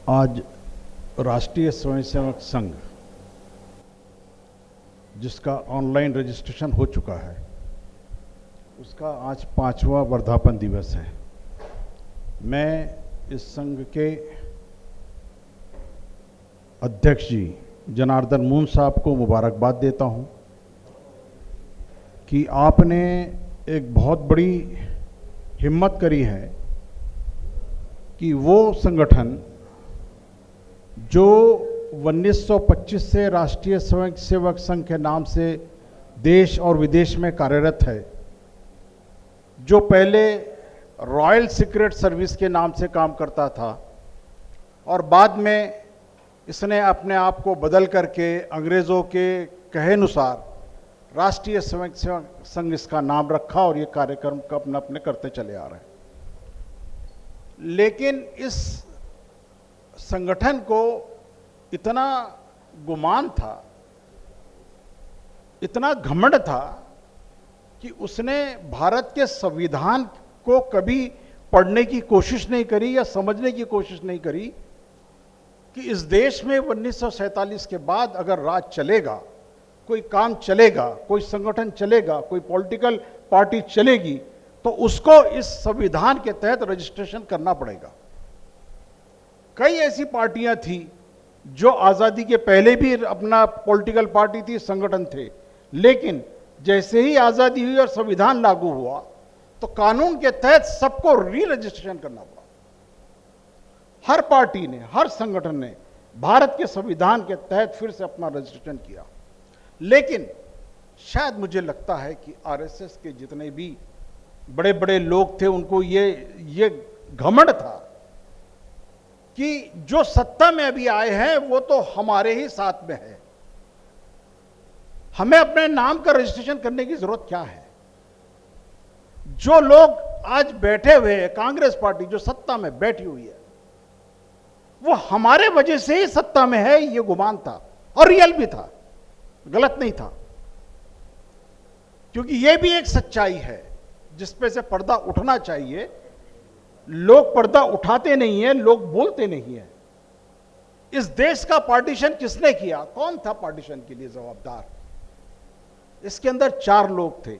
आज राष्ट्रीय स्वयंसेवक संघ, जिसका ऑनलाइन रजिस्ट्रेशन हो चुका है, उसका आज 5वां वर्धापन दिवस है। मैं इस संघ के अध्यक्ष जी जनार्दन मून साहब को मुबारकबाद देता हूं कि आपने एक बहुत बड़ी हिम्मत करी है कि वो संगठन जो 1925 से राष्ट्रीय स्वयंसेवक संघ के नाम से देश और विदेश में कार्यरत है, जो पहले रॉयल सीक्रेट सर्विस के नाम से काम करता था और बाद में इसने अपने आप को बदल करके अंग्रेज़ों के कहे अनुसार राष्ट्रीय स्वयंसेवक संघ इसका नाम रखा और ये कार्यक्रम का अपना अपने करते चले आ रहे हैं। लेकिन इस संगठन को इतना गुमान था, इतना घमंड था कि उसने भारत के संविधान को कभी पढ़ने की कोशिश नहीं करी या समझने की कोशिश नहीं करी कि इस देश में 1947 के बाद अगर राज चलेगा, कोई काम चलेगा, कोई संगठन चलेगा, कोई पॉलिटिकल पार्टी चलेगी, तो उसको इस संविधान के तहत रजिस्ट्रेशन करना पड़ेगा। कई ऐसी पार्टियां थी जो आज़ादी के पहले भी अपना पॉलिटिकल पार्टी थी, संगठन थे, लेकिन जैसे ही आज़ादी हुई और संविधान लागू हुआ तो कानून के तहत सबको री रजिस्ट्रेशन करना पड़ा। हर पार्टी ने, हर संगठन ने भारत के संविधान के तहत फिर से अपना रजिस्ट्रेशन किया। लेकिन शायद मुझे लगता है कि आरएसएस के जितने भी बड़े बड़े लोग थे, उनको ये घमंड था कि जो सत्ता में अभी आए हैं वो तो हमारे ही साथ में है, हमें अपने नाम का रजिस्ट्रेशन करने की जरूरत क्या है। जो लोग आज बैठे हुए हैं, कांग्रेस पार्टी जो सत्ता में बैठी हुई है, वो हमारे वजह से ही सत्ता में है, ये गुमान था और रियल भी था, गलत नहीं था। क्योंकि ये भी एक सच्चाई है जिस पे से पर्दा उठना चाहिए। लोग पर्दा उठाते नहीं है, लोग बोलते नहीं है। इस देश का पार्टीशन किसने किया? कौन था पार्टीशन के लिए जवाबदार? इसके अंदर 4 लोग थे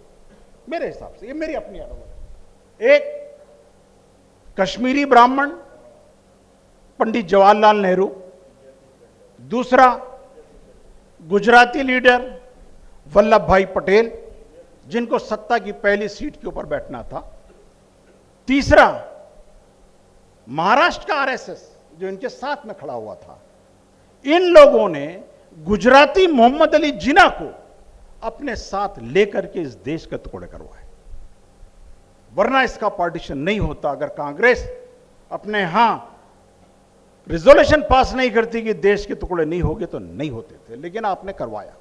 मेरे हिसाब से, ये मेरी अपनी अनुभव। एक कश्मीरी ब्राह्मण पंडित जवाहरलाल नेहरू, दूसरा गुजराती लीडर वल्लभ भाई पटेल, जिनको सत्ता की पहली सीट के ऊपर बैठना था, तीसरा महाराष्ट्र का आरएसएस जो इनके साथ में खड़ा हुआ था। इन लोगों ने गुजराती मोहम्मद अली जिन्ना को अपने साथ लेकर के इस देश के टुकड़े करवाए, वरना इसका पार्टीशन नहीं होता। अगर कांग्रेस अपने यहां रिजोल्यूशन पास नहीं करती कि देश के टुकड़े नहीं होंगे तो नहीं होते थे, लेकिन आपने करवाया।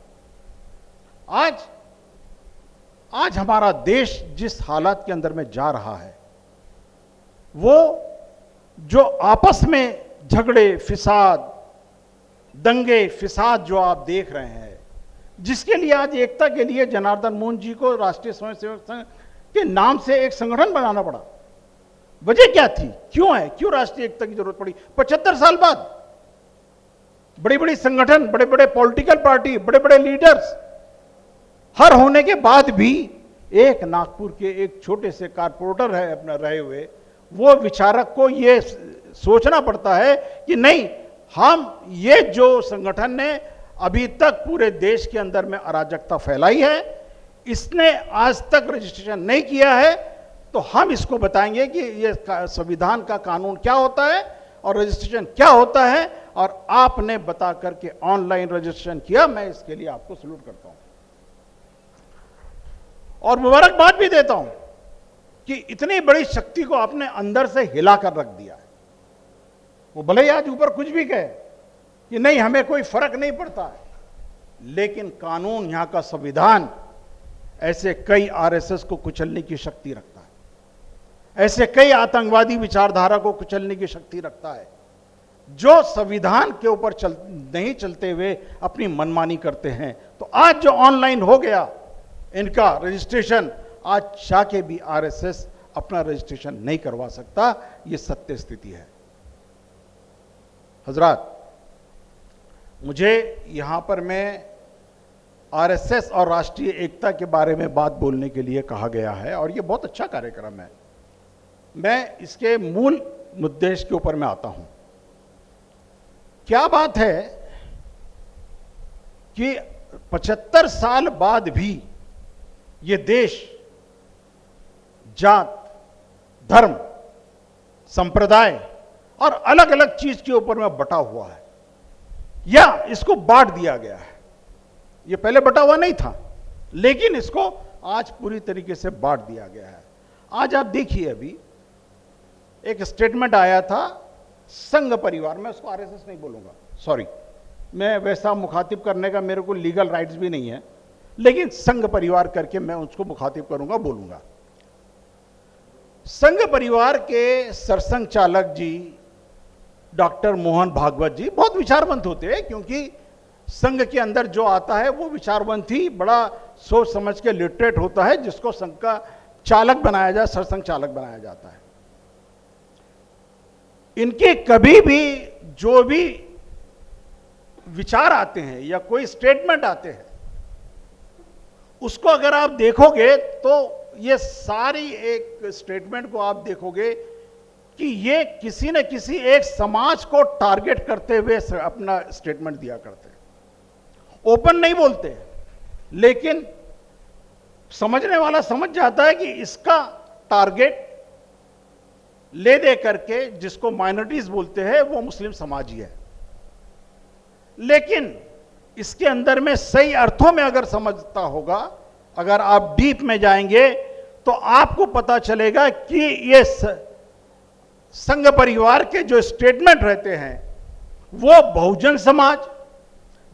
आज हमारा देश जिस हालात के अंदर में जा रहा है, वो जो आपस में झगड़े फिसाद, दंगे फिसाद जो आप देख रहे हैं, जिसके लिए आज एकता के लिए जनार्दन मून जी को राष्ट्रीय स्वयंसेवक संघ के नाम से एक संगठन बनाना पड़ा। वजह क्या थी? क्यों है, क्यों राष्ट्रीय एकता की जरूरत पड़ी? 75 साल बाद बड़ी बड़ी संगठन, बड़े बड़े पॉलिटिकल पार्टी, बड़े बड़े लीडर्स हर होने के बाद भी एक नागपुर के एक छोटे से कारपोरेटर है अपना रहे हुए, वो विचारक को ये सोचना पड़ता है कि नहीं, हम ये जो संगठन ने अभी तक पूरे देश के अंदर में अराजकता फैलाई है, इसने आज तक रजिस्ट्रेशन नहीं किया है, तो हम इसको बताएंगे कि ये संविधान का कानून क्या होता है और रजिस्ट्रेशन क्या होता है। और आपने बता करके ऑनलाइन रजिस्ट्रेशन किया, मैं इसके लिए आपको सल्यूट करता हूं और मुबारकबाद भी देता हूं कि इतनी बड़ी शक्ति को आपने अंदर से हिलाकर रख दिया है। वो भले ही आज ऊपर कुछ भी कहे कि नहीं, हमें कोई फर्क नहीं पड़ता है, लेकिन कानून, यहां का संविधान ऐसे कई आरएसएस को कुचलने की शक्ति रखता है, ऐसे कई आतंकवादी विचारधारा को कुचलने की शक्ति रखता है, जो संविधान के ऊपर नहीं चलते हुए अपनी मनमानी करते हैं। तो आज जो ऑनलाइन हो गया इनका रजिस्ट्रेशन, आज चाह के भी आरएसएस अपना रजिस्ट्रेशन नहीं करवा सकता। ये सत्य स्थिति है। हजरात, मुझे यहाँ पर मैं आरएसएस और राष्ट्रीय एकता के बारे में बात बोलने के लिए कहा गया है और ये बहुत अच्छा कार्यक्रम है। मैं इसके मूल मुद्दे के ऊपर मैं आता हूँ। क्या बात है कि 75 साल बाद भी ये देश जात, धर्म, संप्रदाय और अलग अलग चीज के ऊपर में बटा हुआ है या इसको बांट दिया गया है। ये पहले बटा हुआ नहीं था, लेकिन इसको आज पूरी तरीके से बांट दिया गया है। आज आप देखिए, अभी एक स्टेटमेंट आया था संघ परिवार, मैं उसको आरएसएस नहीं बोलूंगा, सॉरी, मैं वैसा मुखातिब करने का मेरे को लीगल राइट्स भी नहीं है, लेकिन संघ परिवार करके मैं उसको मुखातिब करूंगा, बोलूंगा। संघ परिवार के सरसंघ चालक जी डॉक्टर मोहन भागवत जी बहुत विचारवंत होते हैं, क्योंकि संघ के अंदर जो आता है वो विचारवंत ही बड़ा सोच समझ के लिटरेट होता है, जिसको संघ का चालक बनाया जाए, सरसंघ चालक बनाया जाता है। इनके कभी भी जो भी विचार आते हैं या कोई स्टेटमेंट आते हैं, उसको अगर आप देखोगे तो ये सारी एक स्टेटमेंट को आप देखोगे कि ये किसी न किसी एक समाज को टारगेट करते हुए अपना स्टेटमेंट दिया करते हैं। ओपन नहीं बोलते, लेकिन समझने वाला समझ जाता है कि इसका टारगेट ले दे करके, जिसको माइनॉरिटीज बोलते हैं, वो मुस्लिम समाज ही है। लेकिन इसके अंदर में सही अर्थों में अगर समझता होगा, अगर आप डीप में जाएंगे तो आपको पता चलेगा कि ये संघ परिवार के जो स्टेटमेंट रहते हैं वो बहुजन समाज,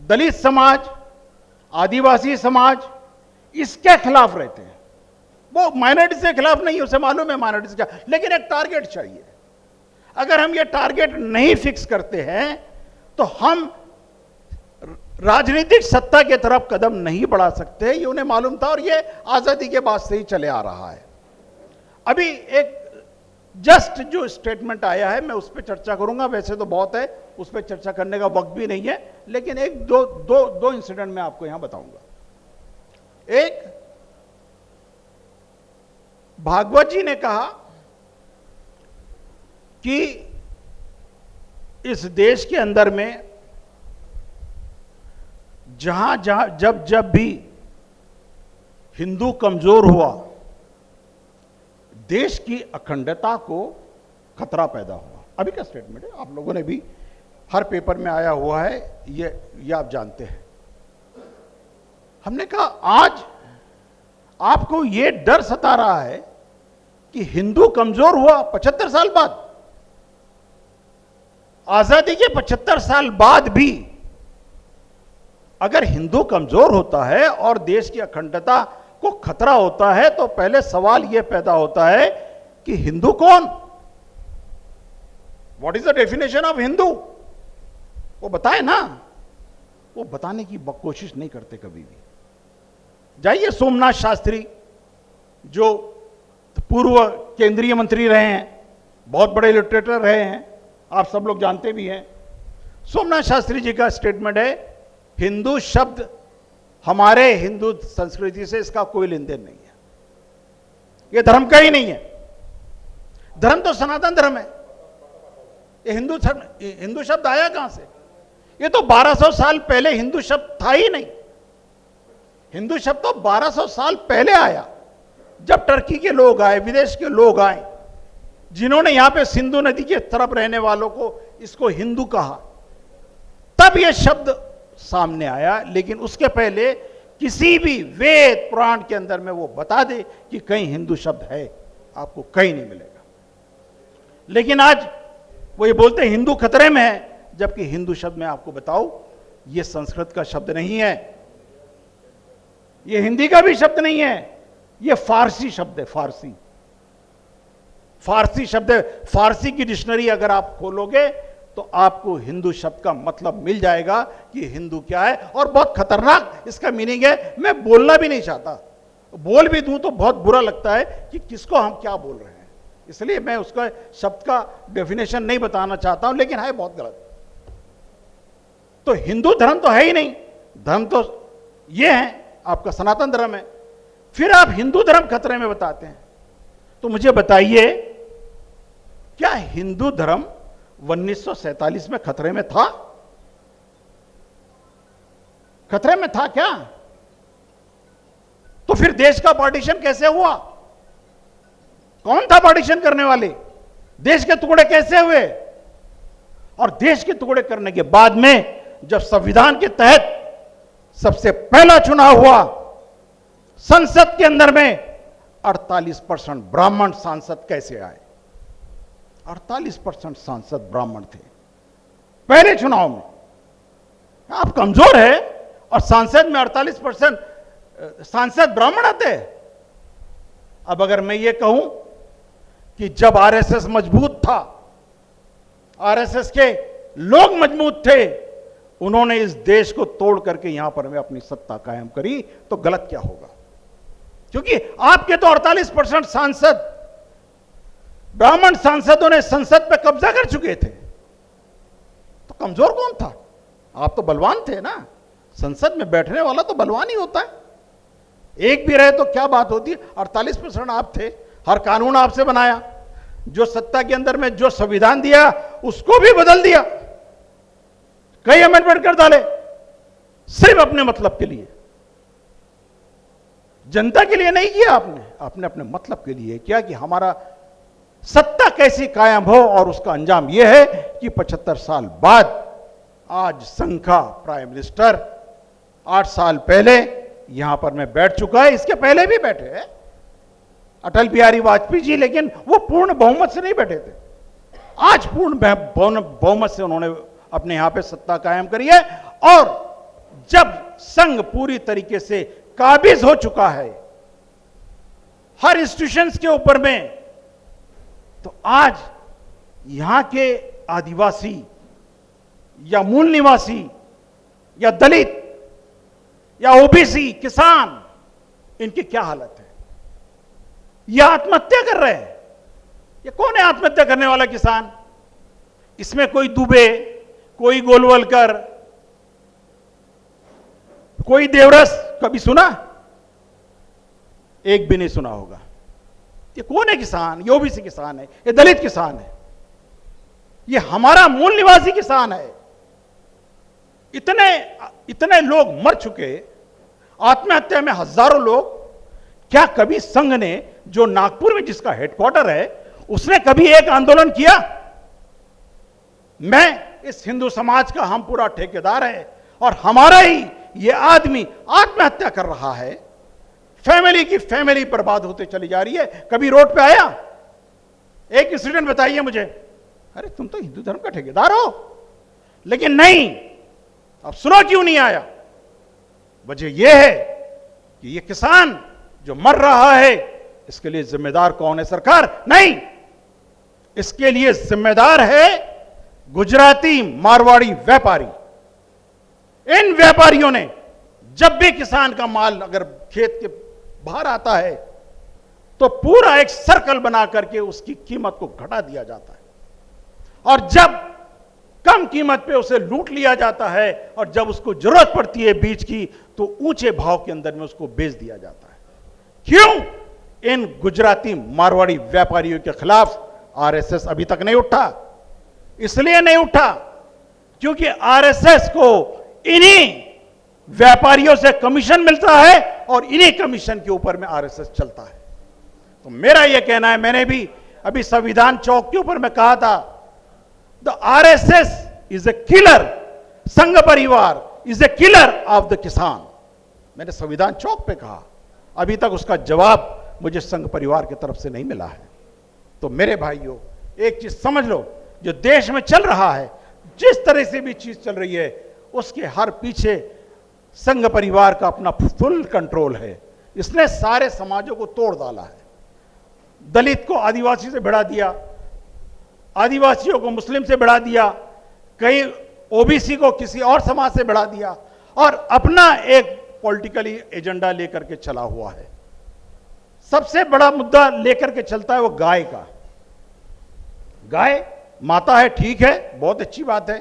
दलित समाज, आदिवासी समाज, इसके खिलाफ रहते हैं। वो माइनॉरिटी के खिलाफ नहीं, उसे मालूम है माइनॉरिटी क्या, लेकिन एक टारगेट चाहिए। अगर हम ये टारगेट नहीं फिक्स करते हैं तो हम राजनीतिक सत्ता की तरफ कदम नहीं बढ़ा सकते। ये उन्हें मालूम था और ये आजादी के बाद से ही चले आ रहा है। अभी एक जस्ट जो स्टेटमेंट आया है, मैं उस पर चर्चा करूंगा, वैसे तो बहुत है, उस पर चर्चा करने का वक्त भी नहीं है, लेकिन एक दो इंसिडेंट मैं आपको यहां बताऊंगा। एक, भागवत जी ने कहा कि इस देश के अंदर में जहां जहां जब भी हिंदू कमजोर हुआ, देश की अखंडता को खतरा पैदा हुआ। अभी का स्टेटमेंट है, आप लोगों ने भी हर पेपर में आया हुआ है, ये आप जानते हैं। हमने कहा आज आपको ये डर सता रहा है कि हिंदू कमजोर हुआ 75 साल बाद, आजादी के 75 साल बाद भी अगर हिंदू कमजोर होता है और देश की अखंडता को खतरा होता है, तो पहले सवाल यह पैदा होता है कि हिंदू कौन? What is the definition of Hindu? वो बताए ना, वो बताने की कोशिश नहीं करते कभी भी। जाइए, सोमनाथ शास्त्री जो पूर्व केंद्रीय मंत्री रहे हैं, बहुत बड़े लिटरेटर रहे हैं, आप सब लोग जानते भी हैं। सोमनाथ शास्त्री जी का स्टेटमेंट है, हिंदू शब्द हमारे हिंदू संस्कृति से इसका कोई लेन देन नहीं है, यह धर्म का ही नहीं है। धर्म तो सनातन धर्म है, ये हिंदू शब्द आया कहां से? ये तो 1200 साल पहले हिंदू शब्द था ही नहीं। हिंदू शब्द तो 1200 साल पहले आया, जब टर्की के लोग आए, विदेश के लोग आए, जिन्होंने यहां पे सिंधु नदी के तरफ रहने वालों को इसको हिंदू कहा, तब यह शब्द सामने आया। लेकिन उसके पहले किसी भी वेद पुराण के अंदर में वो बता दे कि कहीं हिंदू शब्द है, आपको कहीं नहीं मिलेगा। लेकिन आज वो ये बोलते हैं हिंदू खतरे में है, जबकि हिंदू शब्द में आपको बताओ ये संस्कृत का शब्द नहीं है, ये हिंदी का भी शब्द नहीं है, ये फारसी शब्द है। फारसी शब्द है। फारसी की डिक्शनरी अगर आप खोलोगे तो आपको हिंदू शब्द का मतलब मिल जाएगा कि हिंदू क्या है, और बहुत खतरनाक इसका मीनिंग है। मैं बोलना भी नहीं चाहता, बोल भी दूं तो बहुत बुरा लगता है कि किसको हम क्या बोल रहे हैं, इसलिए मैं उसका शब्द का डेफिनेशन नहीं बताना चाहता हूं, लेकिन है बहुत गलत। तो हिंदू धर्म तो है ही नहीं, धर्म तो ये है, आपका सनातन धर्म है, फिर आप हिंदू धर्म खतरे में बताते हैं। तो मुझे बताइए, क्या हिंदू धर्म 1947 में खतरे में था? खतरे में था क्या? तो फिर देश का पार्टीशन कैसे हुआ? कौन था पार्टीशन करने वाले? देश के टुकड़े कैसे हुए? और देश के टुकड़े करने के बाद में जब संविधान के तहत सबसे पहला चुनाव हुआ, संसद के अंदर में 48% ब्राह्मण सांसद कैसे आए? 48% सांसद ब्राह्मण थे पहले चुनाव में। आप कमजोर है और सांसद में 48% सांसद ब्राह्मण आते हैं। अब अगर मैं ये कहूं कि जब आरएसएस मजबूत था, आरएसएस के लोग मजबूत थे, उन्होंने इस देश को तोड़ करके यहां पर में अपनी सत्ता कायम करी, तो गलत क्या होगा? क्योंकि आपके तो 48% सांसद ब्राह्मण सांसदों ने संसद पे कब्जा कर चुके थे, तो कमजोर कौन था? आप तो बलवान थे ना। संसद में बैठने वाला तो बलवान ही होता है। एक भी रहे तो क्या बात होती? 48% आप थे, हर कानून आपसे बनाया, जो सत्ता के अंदर में जो संविधान दिया उसको भी बदल दिया, कई अमेंडमेंट कर डाले, सिर्फ अपने मतलब के लिए। जनता के लिए नहीं किया आपने, आपने अपने मतलब के लिए किया कि हमारा सत्ता कैसी कायम हो। और उसका अंजाम यह है कि 75 साल बाद आज संघ का प्राइम मिनिस्टर 8 साल पहले यहां पर मैं बैठ चुका है। इसके पहले भी बैठे हैं अटल बिहारी वाजपेयी जी, लेकिन वो पूर्ण बहुमत से नहीं बैठे थे। आज पूर्ण बहुमत से उन्होंने अपने यहां पे सत्ता कायम करी है। और जब संघ पूरी तरीके से काबिज हो चुका है हर इंस्टीट्यूशंस के ऊपर में, तो आज यहां के आदिवासी या मूल निवासी या दलित या ओबीसी किसान, इनकी क्या हालत है? ये आत्महत्या कर रहे हैं। ये कौन है आत्महत्या करने वाला किसान? इसमें कोई दुबे, कोई गोलवलकर, कोई देवरस कभी सुना? एक भी नहीं सुना होगा। ये कौन है किसान? ये ओबीसी किसान है, ये दलित किसान है, ये हमारा मूल निवासी किसान है। इतने लोग मर चुके, आत्महत्या में हजारों लोग। क्या कभी संघ ने, जो नागपुर में जिसका हेडक्वार्टर है, उसने कभी एक आंदोलन किया? मैं इस हिंदू समाज का हम पूरा ठेकेदार है और हमारा ही ये आदमी आत्महत्या कर रहा है, फैमिली की फैमिली बर्बाद होते चली जा रही है, कभी रोड पे आया? एक इंसिडेंट बताइए मुझे। अरे तुम तो हिंदू धर्म का ठेकेदार हो। लेकिन नहीं, अब सुनो क्यों नहीं आया? वजह यह है कि ये किसान जो मर रहा है, इसके लिए जिम्मेदार कौन है? सरकार नहीं, इसके लिए जिम्मेदार है गुजराती मारवाड़ी व्यापारी। इन व्यापारियों ने जब भी किसान का माल अगर खेत के बाहर आता है तो पूरा एक सर्कल बना करके उसकी कीमत को घटा दिया जाता है, और जब कम कीमत पे उसे लूट लिया जाता है, और जब उसको जरूरत पड़ती है बीज की तो ऊंचे भाव के अंदर में उसको बेच दिया जाता है। क्यों? इन गुजराती मारवाड़ी व्यापारियों के खिलाफ आरएसएस अभी तक नहीं उठा। इसलिए नहीं उठा क्योंकि आरएसएस को इन्हीं व्यापारियों से कमीशन मिलता है और इन्हीं कमीशन के ऊपर में आरएसएस चलता है। तो मेरा यह कहना है, मैंने भी अभी संविधान चौक के ऊपर में कहा था, the RSS is a killer, संघ परिवार is a killer of the किसान। मैंने संविधान चौक पे कहा, अभी तक उसका जवाब मुझे संघ परिवार की तरफ से नहीं मिला है। तो मेरे भाइयों, एक चीज समझ लो, जो देश में चल रहा है, जिस तरह से भी चीज चल रही है, उसके हर पीछे संघ परिवार का अपना फुल कंट्रोल है। इसने सारे समाजों को तोड़ डाला है। दलित को आदिवासी से भिड़ा दिया, आदिवासियों को मुस्लिम से भिड़ा दिया, कई ओबीसी को किसी और समाज से भिड़ा दिया, और अपना एक पॉलिटिकली एजेंडा लेकर के चला हुआ है। सबसे बड़ा मुद्दा लेकर के चलता है वो गाय का। गाय माता है, ठीक है, बहुत अच्छी बात है,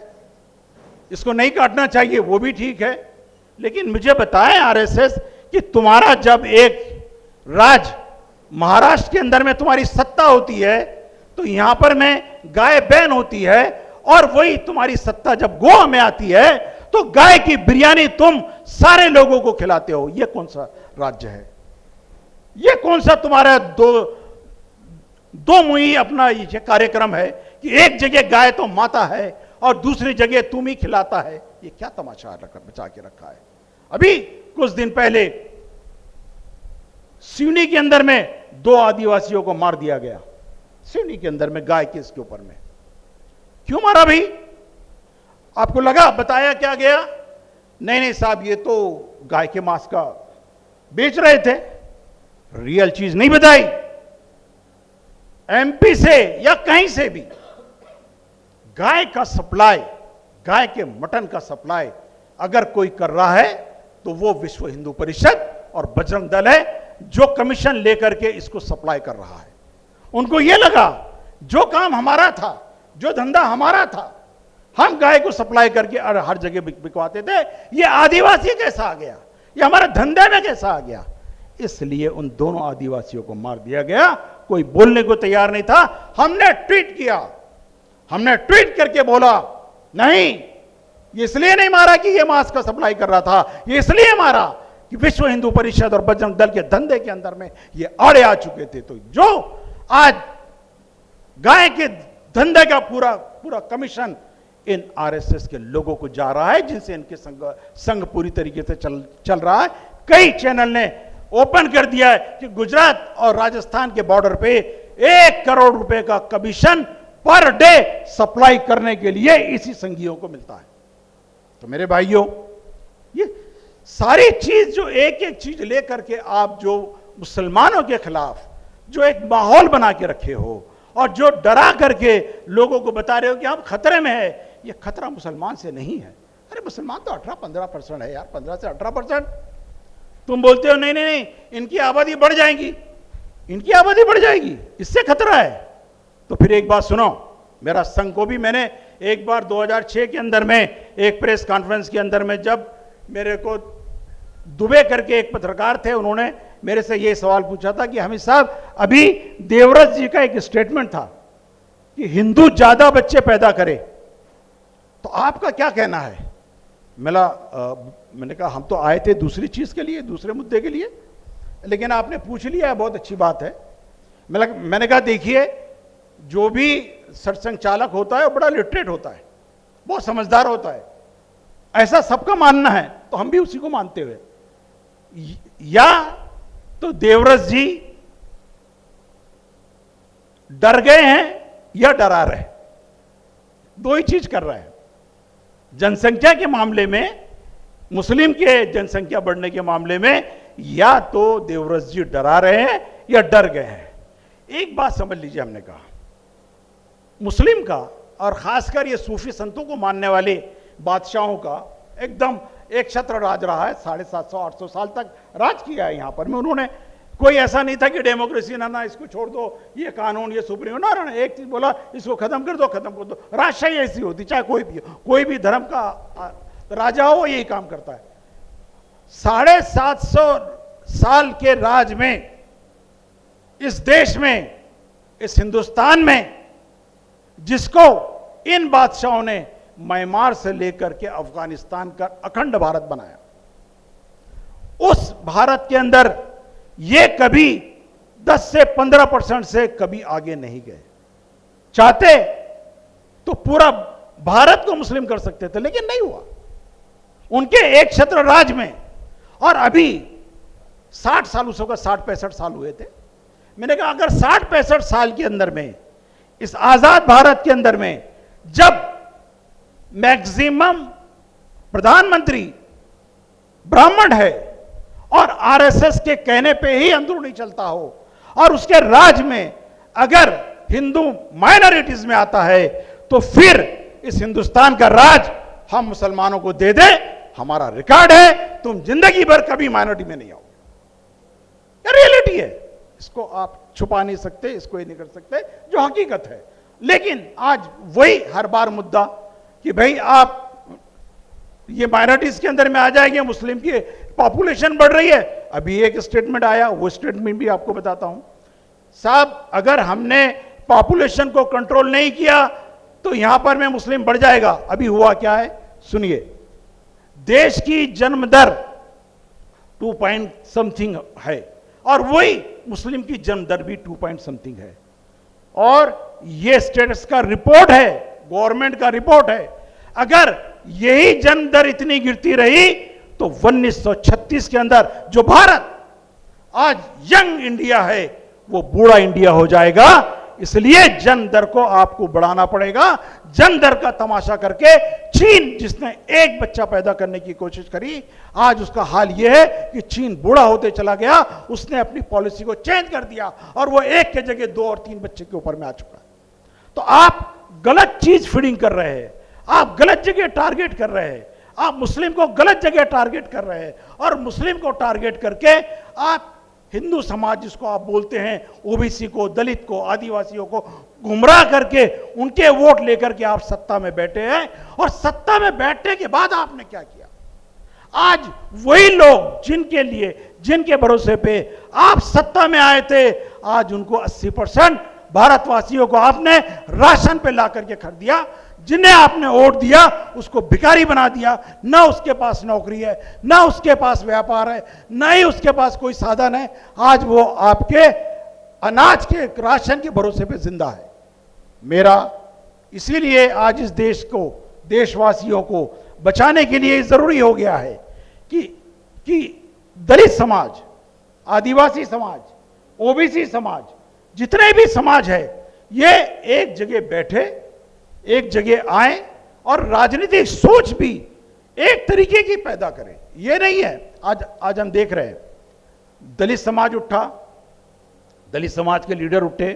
इसको नहीं काटना चाहिए, वो भी ठीक है, लेकिन मुझे बताएं आरएसएस कि तुम्हारा जब एक राज महाराष्ट्र के अंदर में तुम्हारी सत्ता होती है तो यहां पर में गाय बैन होती है, और वही तुम्हारी सत्ता जब गोवा में आती है तो गाय की बिरयानी तुम सारे लोगों को खिलाते हो। यह कौन सा राज्य है? यह कौन सा तुम्हारा दो मुही अपना ये कार्यक्रम है कि एक जगह गाय तो माता है और दूसरी जगह तुम ही खिलाता है? ये क्या तमाशा बचा के रखा है? अभी कुछ दिन पहले सिवनी के अंदर में 2 आदिवासियों को मार दिया गया, सिवनी के अंदर में गाय के इसके ऊपर में। क्यों मारा भाई? आपको लगा बताया क्या गया? नहीं नहीं साहब, ये तो गाय के मांस का बेच रहे थे, रियल चीज नहीं बताई। एमपी से या कहीं से भी गाय का सप्लाई, गाय के मटन का सप्लाई अगर कोई कर रहा है तो वो विश्व हिंदू परिषद और बजरंग दल है, जो कमीशन लेकर के इसको सप्लाई कर रहा है। उनको यह लगा जो काम हमारा था, जो धंधा हमारा था, हम गाय को सप्लाई करके हर जगह बिकवाते थे, ये आदिवासी कैसा आ गया, ये हमारे धंधे में कैसा आ गया? इसलिए उन दोनों आदिवासियों को मार दिया गया। कोई बोलने को तैयार नहीं था। हमने ट्वीट किया, हमने ट्वीट करके बोला नहीं, ये इसलिए नहीं मारा कि ये मांस का सप्लाई कर रहा था, ये इसलिए मारा कि विश्व हिंदू परिषद और बजरंग दल के धंधे के अंदर में ये आड़े आ चुके थे। तो जो आज गाय के धंधे का पूरा कमीशन इन आरएसएस के लोगों को जा रहा है, जिनसे इनके संग पूरी तरीके से चल रहा है। कई चैनल ने ओपन कर दिया है कि गुजरात और राजस्थान के बॉर्डर पे 1 करोड़ रुपए का कमीशन पर डे सप्लाई करने के लिए इसी संघियों को मिलता है। तो मेरे भाइयों, ये सारी चीज जो एक एक चीज लेकर के आप जो मुसलमानों के खिलाफ जो एक माहौल बना के रखे हो और जो डरा करके लोगों को बता रहे हो कि हम खतरे में है, ये खतरा मुसलमान से नहीं है। अरे मुसलमान तो 18-15% है यार, 15 से 18%। तुम बोलते हो नहीं नहीं नहीं, इनकी आबादी बढ़ जाएगी, इनकी आबादी बढ़ जाएगी, इससे खतरा है। तो फिर एक बात सुनो, मेरा संघ को भी मैंने एक बार 2006 के अंदर में एक प्रेस कॉन्फ्रेंस के अंदर में, जब मेरे को दुबे करके एक पत्रकार थे, उन्होंने मेरे से यह सवाल पूछा था कि हामिद साहब, अभी देवव्रत जी का एक स्टेटमेंट था कि हिंदू ज्यादा बच्चे पैदा करे, तो आपका क्या कहना है? मैंने कहा हम तो आए थे दूसरी चीज के लिए, दूसरे मुद्दे के लिए, लेकिन आपने पूछ लिया है, बहुत अच्छी बात है। मैंने कहा देखिए, जो भी सत्संग चालक होता है वो बड़ा लिटरेट होता है, बहुत समझदार होता है, ऐसा सबका मानना है, तो हम भी उसी को मानते हुए, या तो देवव्रत जी डर गए हैं या डरा रहे, 2 ही चीज कर रहे हैं। जनसंख्या के मामले में, मुस्लिम के जनसंख्या बढ़ने के मामले में, या तो देवव्रत जी डरा रहे हैं या डर गए हैं। एक बात समझ लीजिए, हमने कहा मुस्लिम का और खासकर ये सूफी संतों को मानने वाले बादशाहों का एकदम एक छत्र राज रहा है। 750-800 साल तक राज किया है यहाँ पर में उन्होंने। कोई ऐसा नहीं था कि डेमोक्रेसी ना इसको छोड़ दो, ये कानून, ये सुप्रीम, ना, एक चीज बोला इसको खत्म कर दो, खत्म कर दो। राजशाही ऐसी होती, चाहे कोई भी धर्म का राजा हो, यही काम करता है। 750 साल के राज में, इस देश में, इस हिंदुस्तान में, जिसको इन बादशाहों ने म्यांमार से लेकर के अफगानिस्तान का अखंड भारत बनाया, उस भारत के अंदर ये कभी 10 से 15% से कभी आगे नहीं गए। चाहते तो पूरा भारत को मुस्लिम कर सकते थे, लेकिन नहीं हुआ उनके एक छत्र राज में। और अभी 60 साल, उसको 60-65 साल हुए थे। मैंने कहा अगर 60-65 साल के अंदर में, इस आजाद भारत के अंदर में, जब मैक्सिमम प्रधानमंत्री ब्राह्मण है और आरएसएस के कहने पे ही अंदरूनी चलता हो, और उसके राज में अगर हिंदू माइनॉरिटीज में आता है, तो फिर इस हिंदुस्तान का राज हम मुसलमानों को दे दे, हमारा रिकॉर्ड है, तुम जिंदगी भर कभी माइनॉरिटी में नहीं आओ। ये रियलिटी है, इसको आप छुपा नहीं सकते, इसको ये नहीं कर सकते, जो हकीकत है। लेकिन आज वही हर बार मुद्दा कि भाई आप ये माइनॉरिटीज के अंदर में आ जाएंगे, मुस्लिम की पॉपुलेशन बढ़ रही है। अभी एक स्टेटमेंट आया, वो स्टेटमेंट भी आपको बताता हूं साहब, अगर हमने पॉपुलेशन को कंट्रोल नहीं किया तो यहां पर में मुस्लिम बढ़ जाएगा। अभी हुआ क्या है सुनिए, देश की जन्म दर 2 पॉइंट समथिंग है और वही मुस्लिम की जन्म दर भी 2 पॉइंट समथिंग है, और यह स्टेटस का रिपोर्ट है, गवर्नमेंट का रिपोर्ट है। अगर यही जन्म दर इतनी गिरती रही तो 1936 के अंदर जो भारत आज यंग इंडिया है वो बूढ़ा इंडिया हो जाएगा। इसलिए जन्म दर को आपको बढ़ाना पड़ेगा। जन्म दर का तमाशा करके चीन, जिसने एक बच्चा पैदा करने की कोशिश करी, आज उसका हाल यह है कि चीन बूढ़ा होते चला गया। उसने अपनी पॉलिसी को चेंज कर दिया और वो एक के जगह 2 और 3 बच्चे के ऊपर में आ चुका है। तो आप गलत चीज फीडिंग कर रहे हैं, आप गलत जगह टारगेट कर रहे हैं, आप मुस्लिम को गलत जगह टारगेट कर रहे हैं, और मुस्लिम को टारगेट करके आप हिंदू समाज जिसको आप बोलते हैं, ओबीसी को, दलित को, आदिवासियों को गुमराह करके उनके वोट लेकर के आप सत्ता में बैठे हैं। और सत्ता में बैठने के बाद आपने क्या किया? आज वही लोग जिनके लिए, जिनके भरोसे पे आप सत्ता में आए थे, आज उनको 80% भारतवासियों को आपने राशन पे ला करके खरीद दिया। जिन्हें आपने वोट दिया उसको भिखारी बना दिया। ना उसके पास नौकरी है, ना उसके पास व्यापार है, ना ही उसके पास कोई साधन है। आज वो आपके अनाज के, राशन के भरोसे पे जिंदा है। मेरा इसीलिए आज इस देश को, देशवासियों को बचाने के लिए जरूरी हो गया है कि दलित समाज, आदिवासी समाज, ओबीसी समाज, जितने भी समाज है, ये एक जगह बैठे, एक जगह आए और राजनीतिक सोच भी एक तरीके की पैदा करें। ये नहीं है आज हम देख रहे हैं, दलित समाज उठा, दलित समाज के लीडर उठे,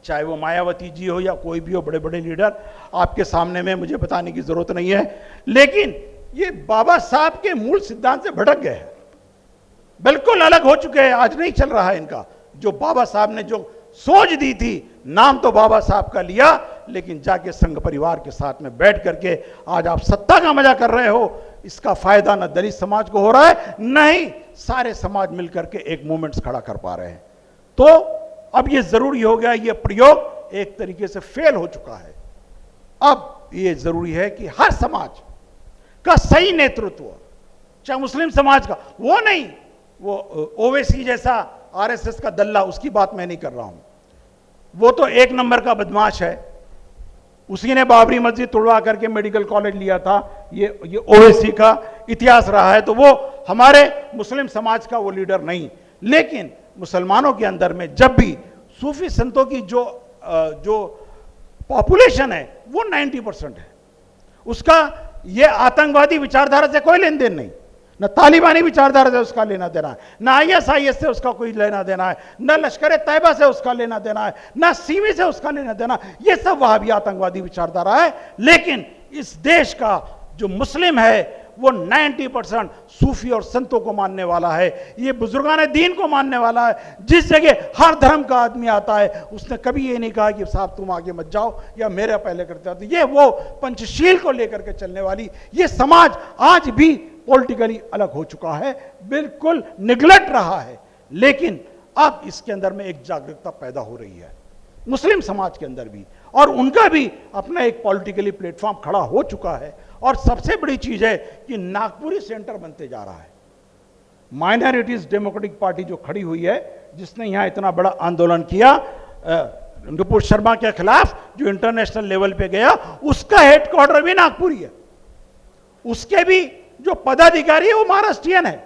चाहे वो मायावती जी हो या कोई भी हो, बड़े बड़े लीडर आपके सामने में, मुझे बताने की जरूरत नहीं है। लेकिन ये बाबा साहब के मूल सिद्धांत से भटक गए हैं, बिल्कुल अलग हो चुके हैं। आज नहीं चल रहा है इनका। जो बाबा साहब ने जो सोच दी थी, नाम तो बाबा साहब का लिया, लेकिन जाके संघ परिवार के साथ में बैठ करके आज आप सत्ता का मजा कर रहे हो। इसका फायदा न दलित समाज को हो रहा है, न ही सारे समाज मिलकर के एक मूवमेंट्स खड़ा कर पा रहे हैं। तो अब ये जरूरी हो गया, ये प्रयोग एक तरीके से फेल हो चुका है। अब ये जरूरी है कि हर समाज का सही नेतृत्व, चाहे मुस्लिम समाज का, वो नहीं वो ओवैसी जैसा आरएसएस का दल्ला, उसकी बात मैं नहीं कर रहा हूं। वो तो एक नंबर का बदमाश है, उसी ने बाबरी मस्जिद तोड़वा करके मेडिकल कॉलेज लिया था। ये ओवैसी का इतिहास रहा है, तो वो हमारे मुस्लिम समाज का वो लीडर नहीं। लेकिन मुसलमानों के अंदर में जब भी सूफी संतों की जो पॉपुलेशन है वो 90% है, उसका ये आतंकवादी विचारधारा से कोई लेन देन नहीं, न तालिबानी विचारधारा से उसका लेना देना है, न आईएसआईएस से उसका कोई लेना देना है, न लश्कर तैयबा से उसका लेना देना है, न सीमी से उसका लेना देना। ये सब वहां भी आतंकवादी विचारधारा है। लेकिन इस देश का जो मुस्लिम है वो 90% सूफी और संतों को मानने वाला है, ये बुजुर्गान दीन को मानने वाला है। जिस जगह हर धर्म का आदमी आता है, उसने कभी ये नहीं कहा कि साहब तुम आगे मत जाओ या मेरा पहले करते हो। ये वो पंचशील को लेकर के चलने वाली ये समाज आज भी पॉलिटिकली अलग हो चुका है, बिल्कुल निगलेक्ट रहा है। लेकिन अब इसके अंदर में एक जागरूकता पैदा हो रही है मुस्लिम समाज के अंदर भी, और उनका भी अपना एक पॉलिटिकली प्लेटफॉर्म खड़ा हो चुका है। और सबसे बड़ी चीज है कि नागपुरी सेंटर बनते जा रहा है। माइनॉरिटीज डेमोक्रेटिक पार्टी जो खड़ी हुई है, जिसने यहां इतना बड़ा आंदोलन किया नुपुर शर्मा के खिलाफ, जो इंटरनेशनल लेवल पे गया, उसका हेडक्वार्टर भी नागपुरी है। उसके भी जो पदाधिकारी है वो महाराष्ट्रियन है,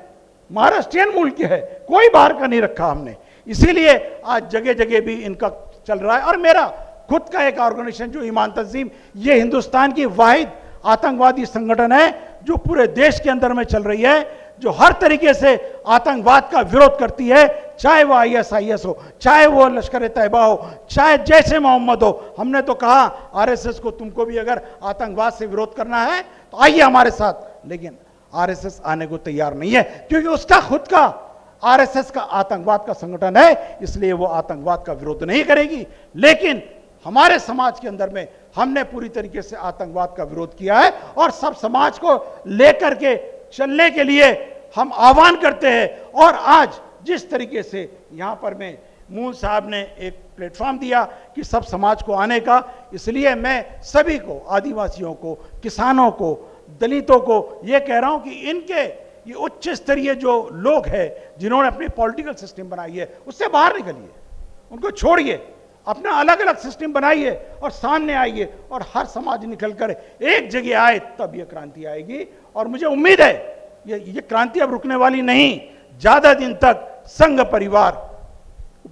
महाराष्ट्रियन मूल के है, कोई बाहर का नहीं रखा हमने। इसीलिए आज जगह जगह भी इनका चल रहा है। और मेरा खुद का एक ऑर्गेनाइजेशन जो ईमान तंजीम, ये हिंदुस्तान की वाहिद आतंकवादी संगठन है जो पूरे देश के अंदर में चल रही है, जो हर तरीके से आतंकवाद का विरोध करती है, चाहे वो आईएसआईएस हो, चाहे वो लश्कर तैयबा हो, चाहे जैसे मोहम्मद हो। हमने तो कहा आरएसएस को, तुमको भी अगर आतंकवाद से विरोध करना है तो आइए हमारे साथ। लेकिन आरएसएस आने को तैयार नहीं है, क्योंकि उसका खुद का आरएसएस का आतंकवाद का संगठन है, इसलिए वो आतंकवाद का विरोध नहीं करेगी। लेकिन हमारे समाज के अंदर में हमने पूरी तरीके से आतंकवाद का विरोध किया है और सब समाज को लेकर के चलने के लिए हम आह्वान करते हैं। और आज जिस तरीके से यहां पर में मूल साहब ने एक प्लेटफॉर्म दिया कि सब समाज को आने का, इसलिए मैं सभी को, आदिवासियों को, किसानों को, दलितों को ये कह रहा हूं कि इनके ये उच्च स्तरीय जो लोग हैं जिन्होंने अपनी पॉलिटिकल सिस्टम बनाई है उससे बाहर निकलिए, उनको छोड़िए, अपना अलग अलग सिस्टम बनाइए और सामने आइए और हर समाज निकलकर एक जगह आए, तब ये क्रांति आएगी। और मुझे उम्मीद है ये क्रांति अब रुकने वाली नहीं, ज्यादा दिन तक संघ परिवार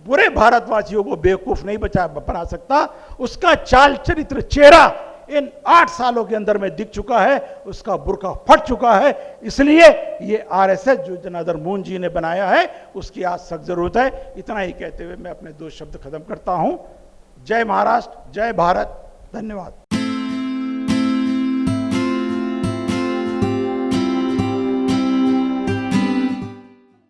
पूरे भारतवासियों को बेवकूफ नहीं बना सकता। उसका चाल चरित्र चेहरा इन 8 सालों के अंदर में दिख चुका है, उसका बुर्का फट चुका है। इसलिए ये आरएसएस जो जनार्दन मोहन जी ने बनाया है उसकी आज सख्त जरूरत है। इतना ही कहते हुए मैं अपने 2 शब्द खत्म करता हूं। जय महाराष्ट्र, जय भारत, धन्यवाद।